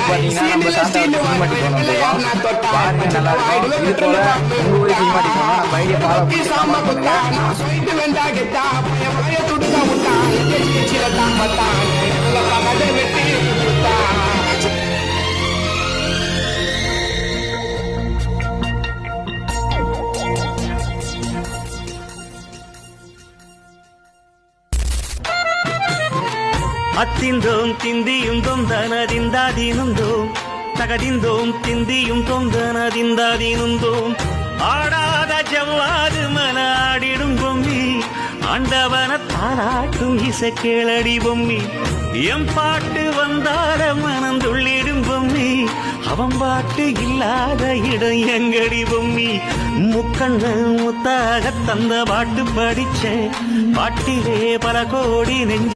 பாத்தீங்கன்னா நம்ம சாந்தாவுக்கு சினிமாட்டி போனோம் பாருங்க, நல்லா இருக்கும். இது போல உங்க ஊர் சினிமாட்டி போனோம் நம்ம ஐடியா ஃபாலோ பண்ணி கமெண்ட் பண்ணுங்க. அத்திந்தோம் திந்தியும் தொந்தனதிந்தாதீனுந்தோம் தகதிந்தோம் திந்தியும் தொந்தனதிந்தாதீனுந்தோம் ஆடாத ஜவ்வாது மன ஆடிடும் பொம்மி ஆண்டவன தாராட்டும் இசை கேளடி பொம்மி எம் பாட்டு வந்தார மனந்துள்ளிடும் பொம்மி அவன் பாட்டு இல்லாத இடம் எங்கடி பொம்மி முக்கண்ண முத்தாக தந்த பாட்டு படிச்சேன் பாட்டிலே பல கோடி நெஞ்சு